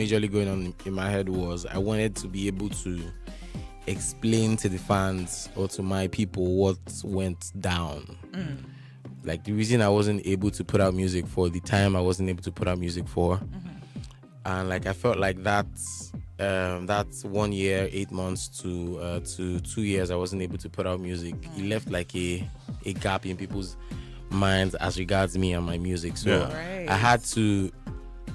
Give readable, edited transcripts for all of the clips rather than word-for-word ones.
majorly going on in my head was I wanted to be able to explain to the fans or to my people what went down. Like the reason I wasn't able to put out music for the time I wasn't able to put out music for, and like I felt like that's 1 year, 8 months to 2 years I wasn't able to put out music. It left like a gap in people's minds as regards me and my music. So Yeah. Right. I had to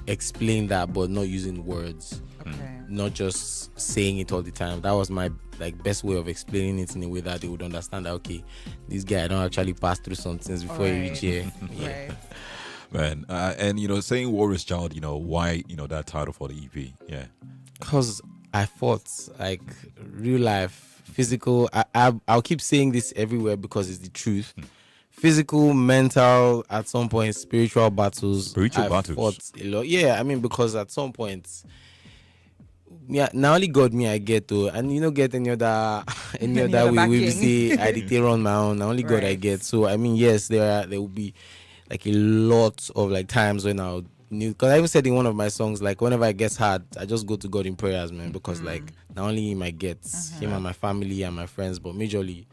explain that, but not using words, Okay. not just saying it all the time. That was my like best way of explaining it in a way that they would understand that okay, this guy don't actually pass through some things before he reach here. Yeah. Right. Man, and saying Warrior's Child, why that title for the EP? Yeah. Because I fought like real life, physical. I'll keep saying this everywhere because it's the truth. Physical, mental, at some point, spiritual battles. Spiritual I battles. fought a lot. Yeah, I mean because at some point, yeah, now only God me I get to, and get any other Any other other way we backing. say I did on my own. Now only God I Right. get. So I mean yes, there will be like a lot of like times when I'll need, because I even said in one of my songs, like whenever it gets hard, I just go to God in prayers, man, because like not only him I get, him and my family and my friends, but majorly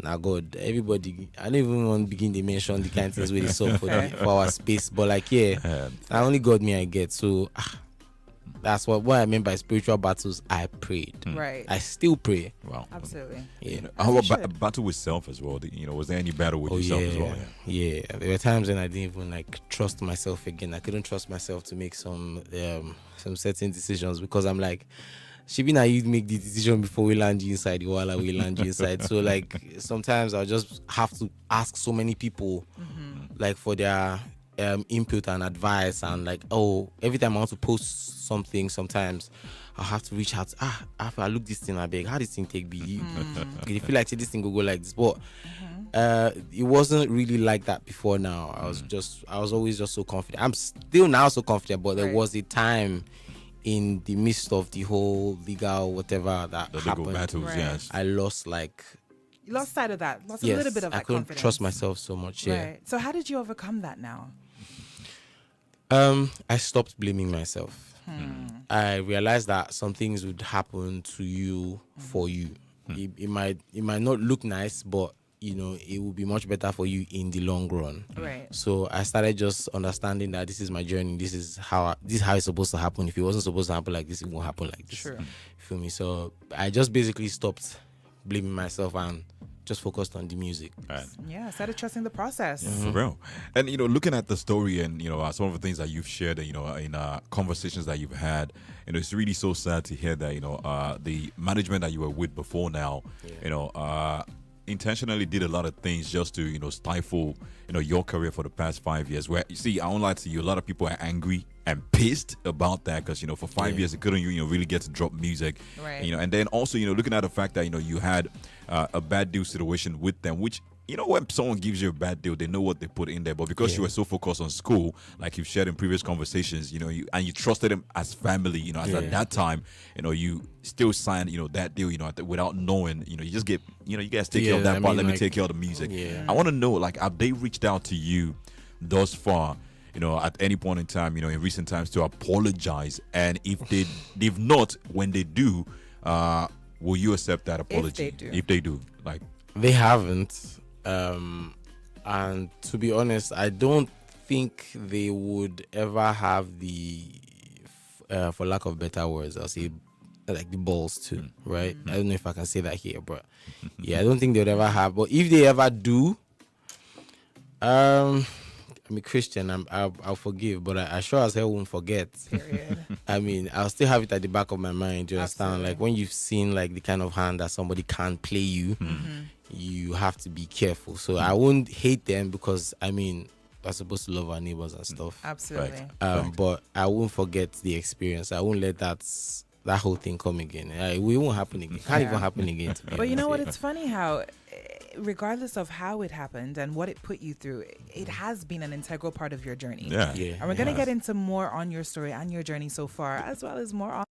now God, everybody. I don't even want to begin to mention the kind of things we saw for our space, but like yeah, not only God me I get. So that's what I mean by spiritual battles. I prayed. Right. I still pray. Wow. Absolutely. Yeah. How you about should. battle with self as well? Was there any battle with Oh yourself yeah, as well? yeah. There were times when I didn't even like trust myself again. I couldn't trust myself to make some certain decisions because I'm like, Shibi, now you make the decision before we land you inside. While we land you inside. So like sometimes I'll just have to ask so many people, like for their input and advice, and like every time I want to post something, sometimes I'll have to reach out. After I look this thing, I beg, how this thing take be? You feel like say this thing will go like this, but it wasn't really like that before. Now I was always just so confident. I'm still now so confident, but there Right. was a time in the midst of the whole legal whatever that The legal happened, battles, Right. yes. I lost like You lost sight of that. Lost a yes, little bit of I that couldn't confidence. trust myself so much. Yeah. Right. So how did you overcome that now? I stopped blaming myself. I realized that some things would happen to you for you. It might not look nice, but it will be much better for you in the long run. Right. So I started just understanding that this is my journey. This is how it's supposed to happen. If it wasn't supposed to happen like this, it won't happen like this. True. Feel me? So I just basically stopped blaming myself and just focused on the music. Right. Yeah. Started trusting the process. For real. And looking at the story and some of the things that you've shared, in conversations that you've had, it's really so sad to hear that the management that you were with before now, intentionally did a lot of things just to stifle your career for the past 5 years. Where you see, I won't lie to you, a lot of people are angry and pissed about that because for 5 years it couldn't really get to drop music. Right. And then also looking at the fact that you had a bad deal situation with them, which when someone gives you a bad deal, they know what they put in there. But because you were so focused on school, like you've shared in previous conversations, and you trusted them as family, as at that time, you still signed, that deal, without knowing, you just get, you guys take care of that part. Let me take care of the music. Yeah. I want to know, like, have they reached out to you thus far? At any point in time, in recent times, to apologize, and if not, when they do, will you accept that apology? If they do, like They haven't. And to be honest, I don't think they would ever have the, for lack of better words, I'll say, like the balls to, right? I don't know if I can say that here, but yeah, I don't think they would ever have. But if they ever do, I'm a Christian. I'll forgive, but I sure as hell won't forget. Period. I mean, I'll still have it at the back of my mind. You understand? Absolutely. Like when you've seen like the kind of hand that somebody can't play you, you have to be careful. So I won't hate them because I mean we're supposed to love our neighbors and stuff. Absolutely. Right. But I won't forget the experience. I won't let that whole thing come again. It won't happen again. It can't even happen again. To be But you know honest. what? It's funny how, regardless of how it happened and what it put you through, it has been an integral part of your journey. yeah. Yeah. And we're going to get into more on your story and your journey so far, as well as more on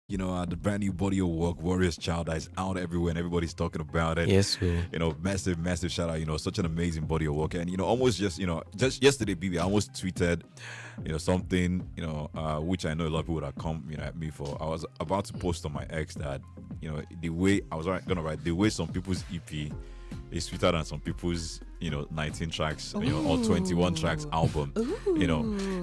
The brand new body of work, Warriors Child, that is out everywhere and everybody's talking about it. Yes, sir. Massive, massive shout out. Such an amazing body of work. And, almost just yesterday, BB, I almost tweeted, something, which I know a lot of people would have come, at me for. I was about to post on my ex that, the way I was going to write, the way some people's EP is sweeter than some people's 19 tracks or 21 tracks album.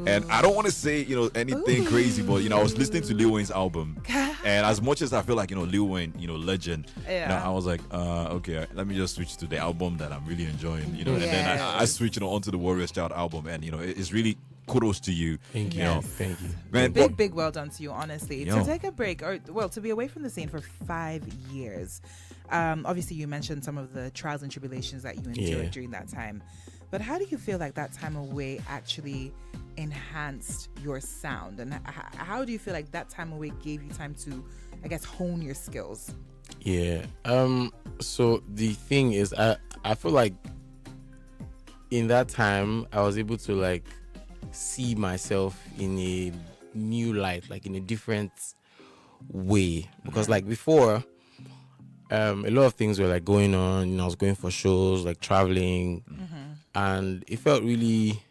And I don't want to say anything crazy, but I was listening to Lil Wayne's album, and as much as I feel like Lil Wayne legend, I was like okay, let me just switch to the album that I'm really enjoying, and then I switched onto the Warriors Child album, and it's really kudos to you. Thank you. Thank you. Man, Big well done to you, honestly. To take a break, or to be away from the scene for 5 years. Obviously, you mentioned some of the trials and tribulations that you endured during that time. But how do you feel like that time away actually enhanced your sound? And how do you feel like that time away gave you time to, I guess, hone your skills? Yeah. So the thing is, I feel like in that time, I was able to like see myself in a new light, like in a different way. Because like before, a lot of things were like going on. I was going for shows, like traveling, and it felt really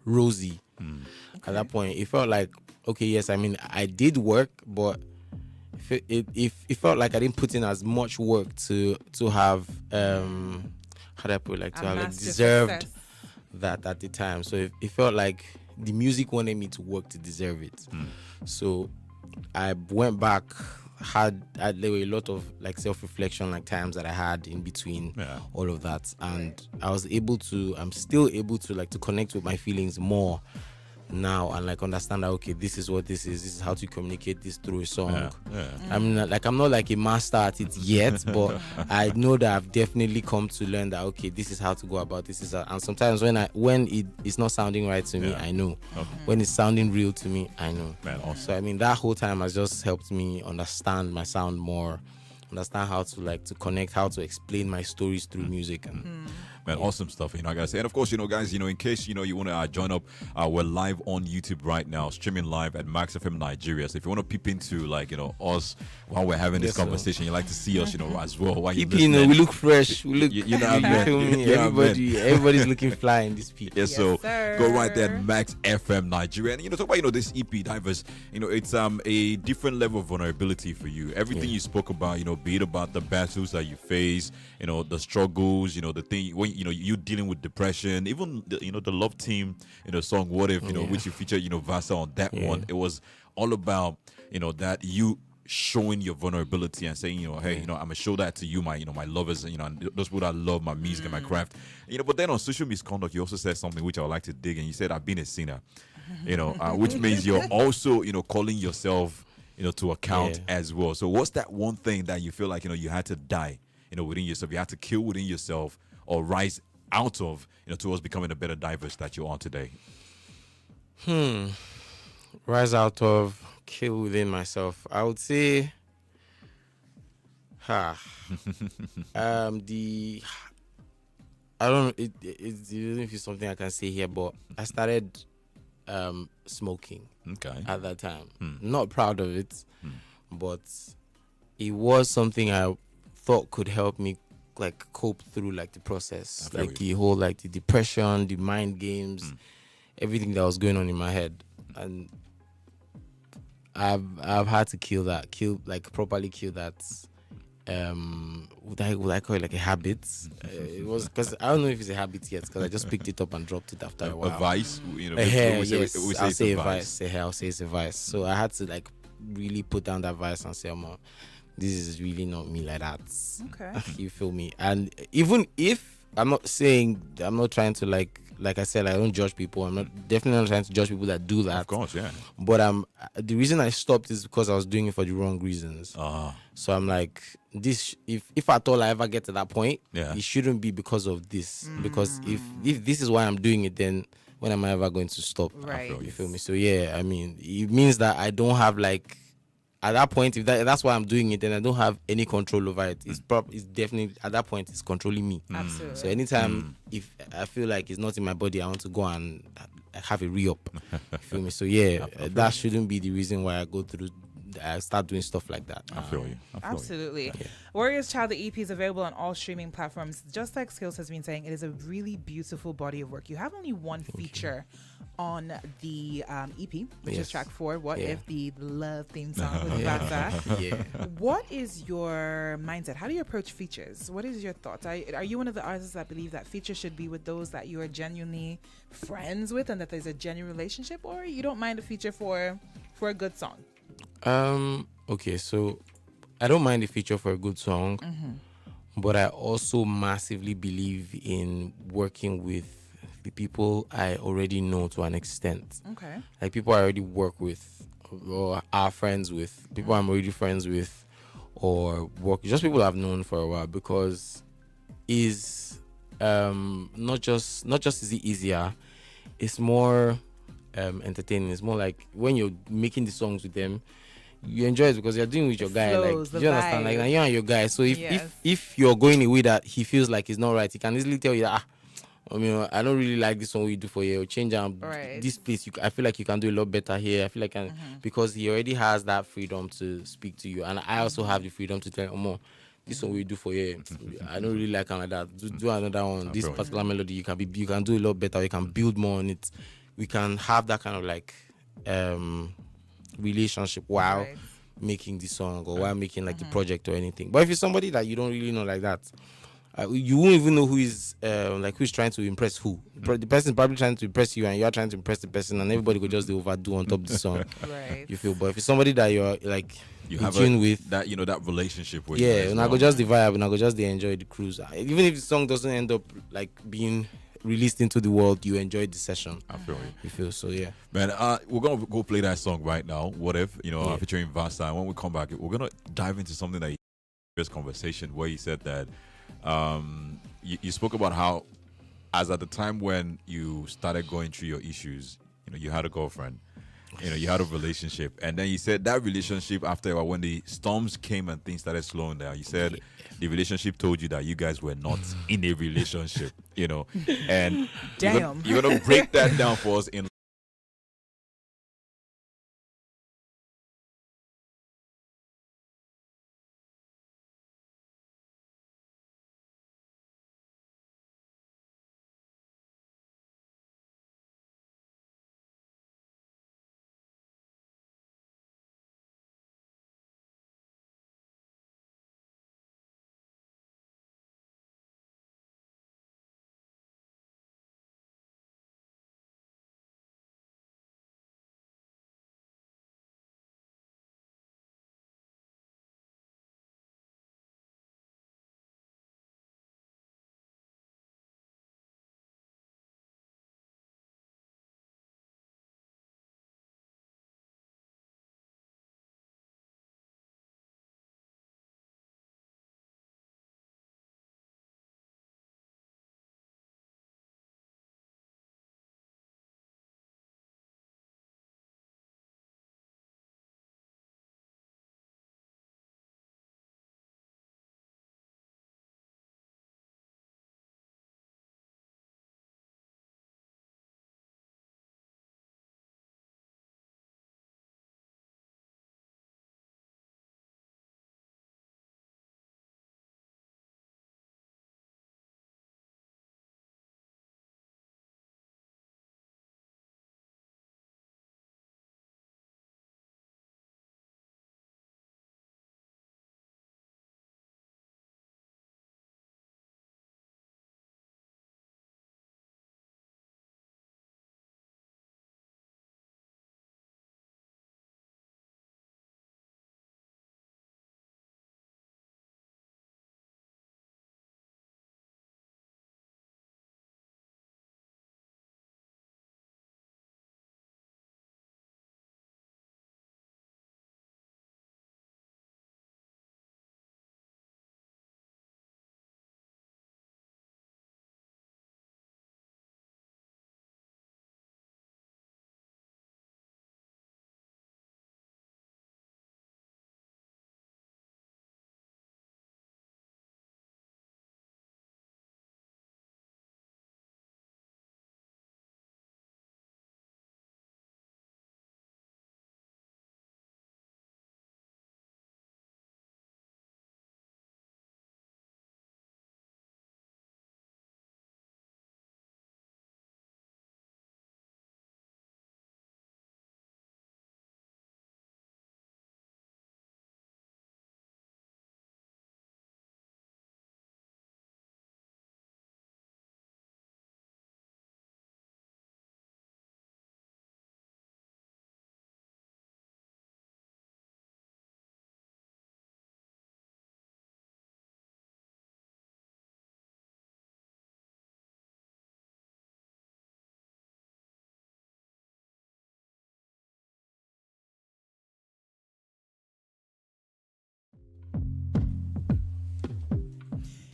rosy at that point. It felt like, okay, yes, I mean, I did work, but it felt like I didn't put in as much work to have how do I put it, like to have like deserved success. That at the time. So it felt like the music wanted me to work to deserve it. So I went back. There were a lot of like self-reflection, like times that I had in between all of that, and I'm still able to like to connect with my feelings more now and like understand that, okay, this is what this is how to communicate this through a song. I'm not like a master at it yet, but I know that I've definitely come to learn that, okay, this is how to go about this. And sometimes when it is not sounding right to me, I know. When it's sounding real to me, I know. Man, awesome. So I mean, that whole time has just helped me understand my sound more, understand how to like to connect, how to explain my stories through music. And man, awesome stuff, I gotta say. And of course, guys, in case, you want to join up, we're live on YouTube right now, streaming live at Max FM Nigeria. So if you want to peep into, like, us while we're having this conversation, you like to see us, as well. While you're we look fresh. We look, you feel me? Everybody's looking fly in this peak. Yes, so go right there at Max FM Nigeria. And, talk about, this EP, Divers, it's a different level of vulnerability for you. Everything you spoke about, be it about the battles that you face, the struggles, the thing, when you dealing with depression, even the Love Team, song What If, which you featured, Vasa on that one. It was all about, that you showing your vulnerability and saying, hey, I'm gonna show that to you, my lovers, and those people that love my music and my craft. But then on Social Misconduct, you also said something which I would like to dig, and you said, I've been a sinner, which means you're also, calling yourself, to account as well. So what's that one thing that you feel like, you had to die, within yourself, you had to kill within yourself, or rise out of, towards becoming a better Diverse that you are today? Rise out of, kill within myself. I would say, I don't know if it's something I can say here, but I started smoking at that time. Not proud of it, but it was something I thought could help me like cope through like the process, like the whole like the depression, the mind games, everything that was going on in my head. And I've had to properly kill that. Would I call it like a habit? It was because I don't know if it's a habit yet, because I just picked it up and dropped it after a while. A vice, I'll say a vice. I'll say it's a vice. So I had to like really put down that vice and say, this is really not me like that. Okay. You feel me? And even if I'm not trying to like I said, I don't judge people. I'm definitely not trying to judge people that do that. Of course, yeah. But the reason I stopped is because I was doing it for the wrong reasons. So I'm like, this, if at all I ever get to that point, it shouldn't be because of this. Because if this is why I'm doing it, then when am I ever going to stop? Right. You feel me? So yeah, I mean, it means that I don't have like, at that point, if that's why I'm doing it, then I don't have any control over it. It's definitely, at that point, it's controlling me. Absolutely. So anytime if I feel like it's not in my body, I want to go and have a re-up. You feel me? So yeah, that shouldn't be the reason why I start doing stuff like that. I feel you. Absolutely. Yeah. Warriors Child, the EP is available on all streaming platforms. Just like Skills has been saying, it is a really beautiful body of work. You have only one feature on the EP, which is track 4, What If, the love theme song with Vasa. Yeah. What is your mindset? How do you approach features? What is your thoughts? Are you one of the artists that believe that features should be with those that you are genuinely friends with and that there's a genuine relationship, or you don't mind a feature for a good song? Okay, so I don't mind the feature for a good song, but I also massively believe in working with the people I already know to an extent. Okay. Like people I already work with or are friends with, people I'm already friends with, or just people I've known for a while, because is not just is it easier, it's more entertaining. It's more like when you're making the songs with them, you enjoy it because you're doing with your guy. Flows, like, do you understand? vibe. Like, you and your guy. So Yes. if you're going away that he feels like it's not right, he can easily tell you that, I mean, I don't really like this one we do for you. Change Right. this place. I feel like you can do a lot better here. I feel like because he already has that freedom to speak to you, and I also have the freedom to tell him, this one we do for you. I don't really like him like that. Do another one. This particular melody you can do a lot better. You can build more on it. We can have that kind of like relationship while making the song or while making like the project or anything. But if it's somebody that you don't really know like that, you won't even know who's trying to impress who. The person is probably trying to impress you, and you are trying to impress the person, and everybody could just overdo on top of the song. Right. You feel, but if it's somebody that you're like You in have tune with, that that relationship with. yeah, and I go just the vibe, and I go just enjoy the cruise. Even if the song doesn't end up like being released into the world, you enjoyed the session. I feel you. You feel so, yeah. Man, we're gonna go play that song right now. What if featuring Vasa? And when we come back, we're gonna dive into something that previous conversation where you said that you spoke about how, as at the time when you started going through your issues, you had a girlfriend, you had a relationship, and then you said that relationship after a while, when the storms came and things started slowing down, you said the relationship told you that you guys were not in a relationship, and Damn. you're gonna break that down for us in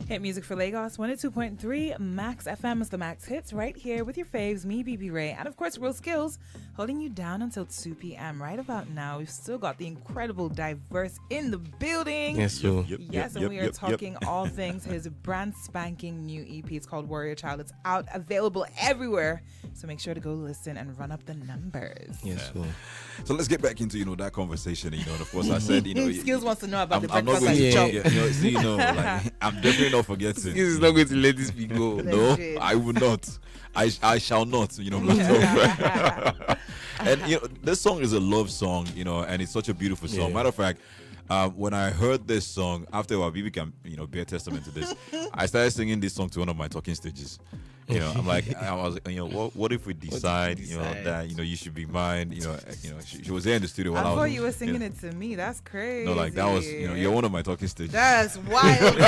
Hit music for Lagos, 102.3 Max FM is the Max Hits right here with your faves, me, BB Ray, and of course, Real Skills, holding you down until 2 p.m. Right about now, we've still got the incredible Diverse in the building. Yes, so. And we are talking all things his brand spanking new EP. It's called Warrior Child. It's out, available everywhere. So make sure to go listen and run up the numbers. Yes, so. So let's get back into that conversation. And of course, I said Skills wants to know about the I'm not breakfast going and to chop. like, I'm definitely not forgetting. Skills is not going to let this be go. No, Legit. I will not. I shall not. And this song is a love song. And it's such a beautiful song. Yeah. Matter of fact, when I heard this song, after a while, Bibi can bear testament to this. I started singing this song to one of my talking stages. I'm like, I was, what if we decide, that you should be mine. She was there in the studio while I I thought was. you were singing it to me. That's crazy. No, like that was, you're one of my talking stages. That's wild, girl.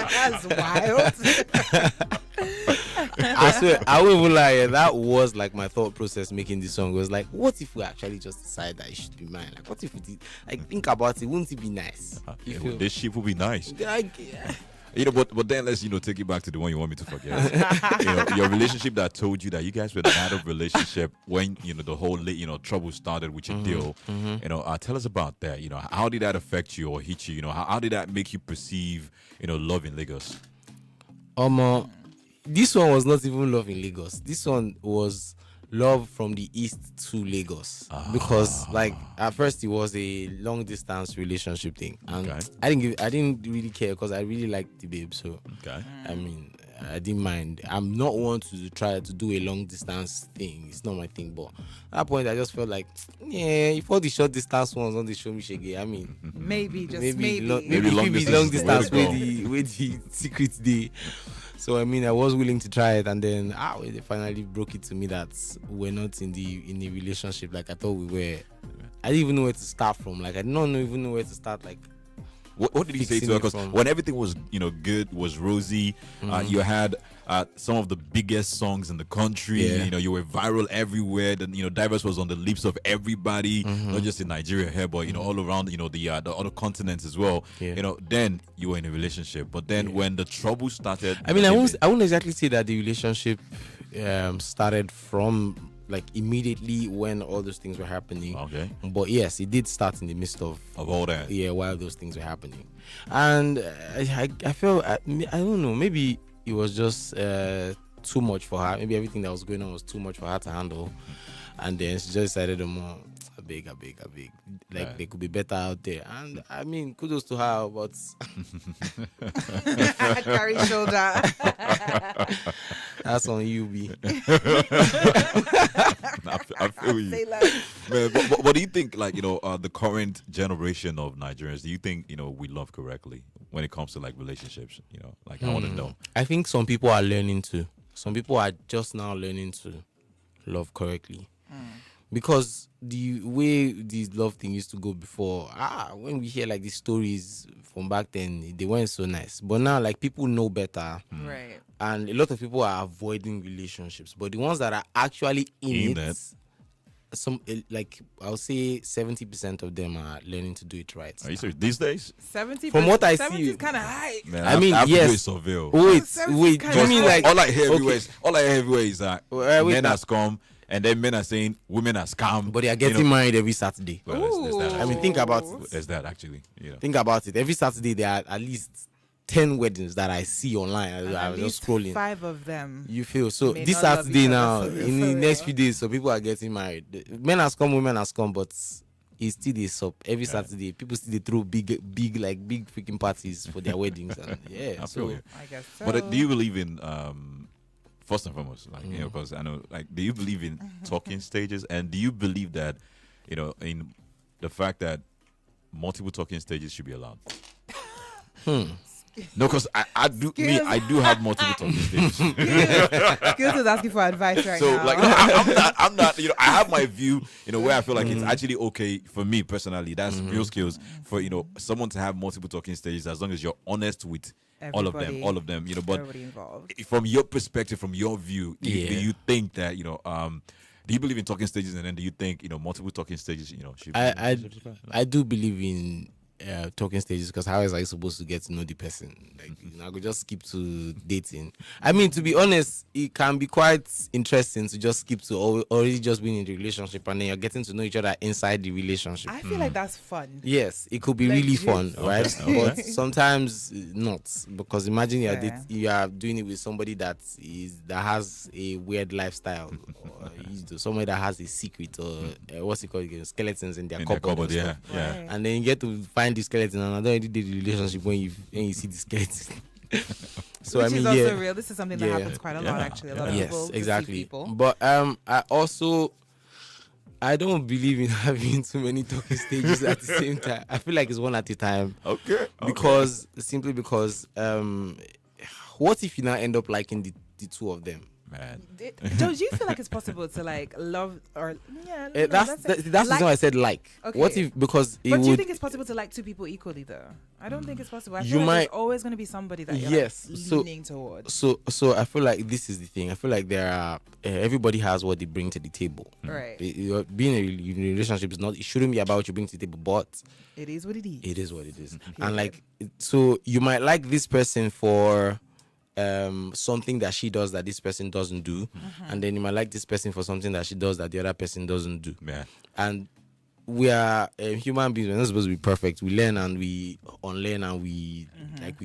That's wild. I swear, I won't even lie. That was like my thought process making this song. Was like, what if we actually just decide that it should be mine? Like, what if we did? Like, think about it. Wouldn't it be nice? This ship will be nice. Like, But then let's take it back to the one you want me to forget. Your relationship that told you that you guys were not a relationship when the whole trouble started with your deal. Tell us about that. How did that affect you or hit you? How did that make you perceive love in Lagos? This one was not even love in Lagos. This one was love from the east to Lagos, because like at first it was a long distance relationship thing, and I didn't really care because I really liked the babe. So I mean, I didn't mind. I'm not one to try to do a long distance thing. It's not my thing. But at that point, I just felt like, if all the short distance ones on the show me shege, I mean, maybe maybe long distance where the secret day. So I mean, I was willing to try it, and then they finally broke it to me that we're not in the relationship like I thought we were. I didn't even know where to start from. Like I did not even know where to start. Like, what did you say to her? Because when everything was good, was rosy, you had some of the biggest songs in the country. Yeah. You were viral everywhere. Then Diverse was on the lips of everybody, not just in Nigeria here, but all around the other continents as well. Yeah. Then you were in a relationship, but then when the trouble started, I mean, I won't exactly say that the relationship started from like immediately when all those things were happening. Okay. But yes, it did start in the midst of all that. Yeah, while those things were happening, and I felt I don't know, maybe it was just too much for her. Maybe everything that was going on was too much for her to handle, and then she just decided a big. Like, they could be better out there. And I mean, kudos to her, but carry shoulder. that's on you, B. I feel you. Man, but what do you think, like, the current generation of Nigerians, do you think, we love correctly when it comes to, like, relationships? Like, I want to know. I think some people are learning to. Some people are just now learning to love correctly. Because the way this love thing used to go before, when we hear like these stories from back then, they weren't so nice. But now, like, people know better, Right? and a lot of people are avoiding relationships. But the ones that are actually in it, some like I'll say 70% of them are learning to do it right. Are you serious? These days? 70. From what I 70 see, is kind of high. Man, I mean, have yes. to do a surveil. Wait. 70 Do you mean like all I hear okay. everywhere is that wait, men now. are scum, and then men are saying women are scam. But they are getting married every Saturday. Well, there's that. I mean, think about it. There's that actually. Think about it. Every Saturday there are at least 10 weddings that I see online. I was just scrolling. 5 of them. You feel so may this not love Saturday each now, other, in the for next real. few days, so people are getting married. Men has come, women has come, but it's still this up every Saturday. People still they throw big freaking parties for their weddings. And I feel you. I guess so. But do you believe in first and foremost, like because I know, like, do you believe in talking stages, and do you believe that in the fact that multiple talking stages should be allowed? No, because I do have multiple talking stages. Skills is asking for advice right So now. like, no, I'm not. I have my view. Where I feel like it's actually okay for me personally. That's real skills for someone to have multiple talking stages as long as you're honest with all of them. But everybody involved. from your perspective, from your view, do you think that do you believe in talking stages, and then do you think multiple talking stages should be I do believe in talking stages, because how is I supposed to get to know the person? Like, I could just skip to dating. I mean, to be honest, it can be quite interesting to just skip to already just being in the relationship, and then you're getting to know each other inside the relationship. I feel like that's fun. Yes, it could be Like, really fun, right? But sometimes not, because imagine you are doing it with somebody that has a weird lifestyle, or somebody that has a secret, or what's it called again, skeletons in their cupboard. Yeah. And then you get to find the skeleton, and I don't already did the relationship when you see the skeleton. So Which I mean, is also real. This is something that Yeah. happens quite a lot, actually. A lot of yes, people. exactly. People. But I don't believe in having too many talking stages at the same time. I feel like it's one at a time. Okay. Because what if you now end up liking the two of them? Man. Do you feel like it's possible to like love or That's the reason why I said like. Okay. What if, because it but would, do you think it's possible to like two people equally though? I don't think it's possible. I You feel like might- there's always going to be somebody that you're Yes, like, so- leaning towards. So I feel like this is the thing. I feel like there are everybody has what they bring to the table. Right. Being in a relationship is not. It shouldn't be about what you bring to the table, but It is what it is. it is what it is. Yeah. And like, so you might like this person for something that she does that this person doesn't do, and then you might like this person for something that she does that the other person doesn't do. Man. And we are human beings. We're not supposed to be perfect. We learn and we unlearn, and we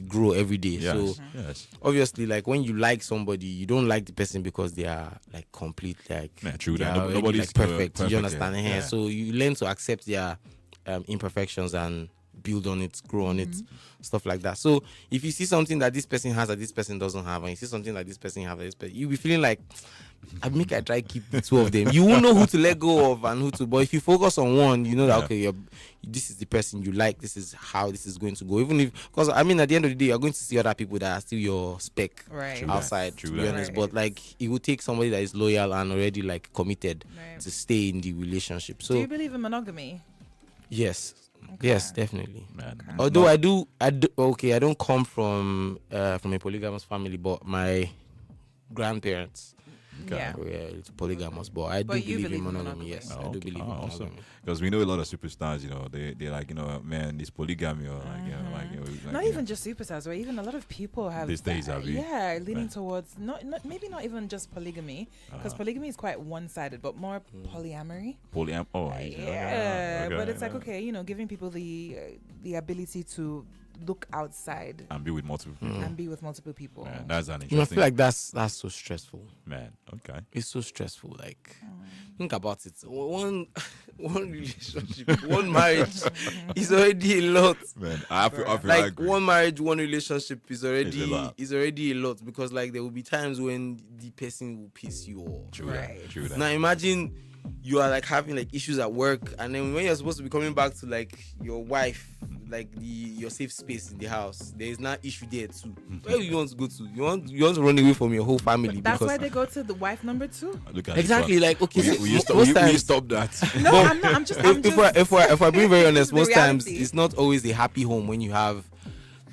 grow every day. Yes. So Yes. obviously, like, when you like somebody, you don't like the person because they are like complete, like, Yeah, true they that. are already, Nobody's like, perfect. perfect, You understand? yeah. Yeah. Yeah. So you learn to accept their imperfections and build on it, grow on it, stuff like that. So if you see something that this person has that this person doesn't have, and you see something that this person has that this person, you'll be feeling like, I try to keep the two of them. You won't know who to let go of and who to. But if you focus on one, you know that this is the person you like. This is how this is going to go. Even if, because I mean, at the end of the day, you're going to see other people that are still your spec Right. True that. outside. True to be that. honest, Right. but like, it would take somebody that is loyal and already like committed Right. to stay in the relationship. Do So you believe in monogamy? yes, yes, definitely. Man. Although I do. Okay, I don't come from a polygamous family, but my grandparents Yeah. were polygamous. But I But do you believe in believe in monogamy. monogamy. Yes, Oh, I do okay. believe in Oh, awesome. monogamy. Because we know a lot of superstars, you know, they're like, you know, man, this polygamy or like, you know, like, Not you even know, just superstars, but even a lot of people have These days, that, have you? yeah, leaning Right. towards not maybe not even just polygamy, because polygamy is quite one-sided, but more polyamory. polyam. Oh, Yeah, okay, but it's like, yeah. okay, you know, giving people the ability to look outside And be with multiple people. and be with multiple people. Man, that's an I interesting. feel like that's so stressful. man. Okay. It's so stressful. Like, think about it. One relationship, one marriage is already a lot. Man, I feel I Like, agree. one marriage, one relationship is already lot. a lot, because like there will be times when the person will piss you off. True Right. that. True that. Now imagine you are like having like issues at work, and then when you're supposed to be coming back to like your wife, like your safe space in the house, there is now issue there too. Where do you want to go to? You want to run away from your whole family? That's because why they go to the wife number 2. Look at exactly, this one. like, okay, Will you, so will you stop, most will you times, stop that? No, I'm not. I'm just. I'm just if we're being very honest, The most times reality. it's not always a happy home when you have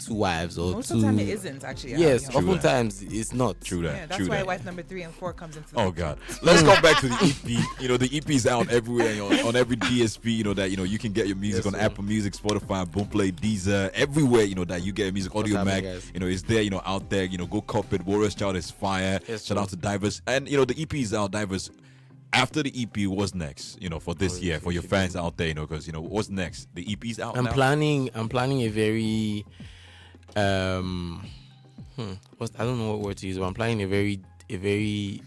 two wives or most two. of the time it isn't actually. Yes, happy True home. oftentimes it's not. True that. Yeah, that's True why that. wife number 3 and 4 comes into. Oh God! Let's come back to the EP. You know, the EP is out everywhere, you know, on every DSP. You know that you can get your music Yes, on sir. Apple Music, Spotify, Boomplay, Deezer, everywhere. You know that you get your music. Audio happening, Mac. guys? You know, it's there. You know, out there. You know, go cop it. Warriors Child is fire. Yes, Shout sir. out to Divers. And you know, the EP is out. Divers. After the EP, what's next? You know, for this year, for your fans out there. You know, because you know what's next. The EP's out I'm now. planning a very I don't know what word to use, but I'm planning a very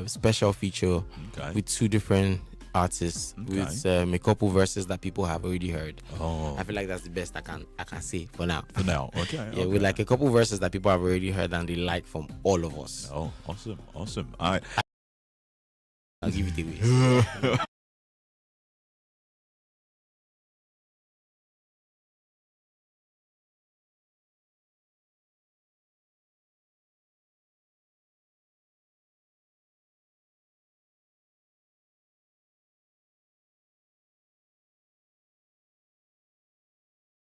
special feature Okay. with two different artists, Okay. with a couple verses that people have already heard. Oh, I feel like that's the best I can say for now. for now. Okay. Yeah, okay. with like a couple verses that people have already heard and they like from all of us. Oh, awesome. All right. I'll give it away.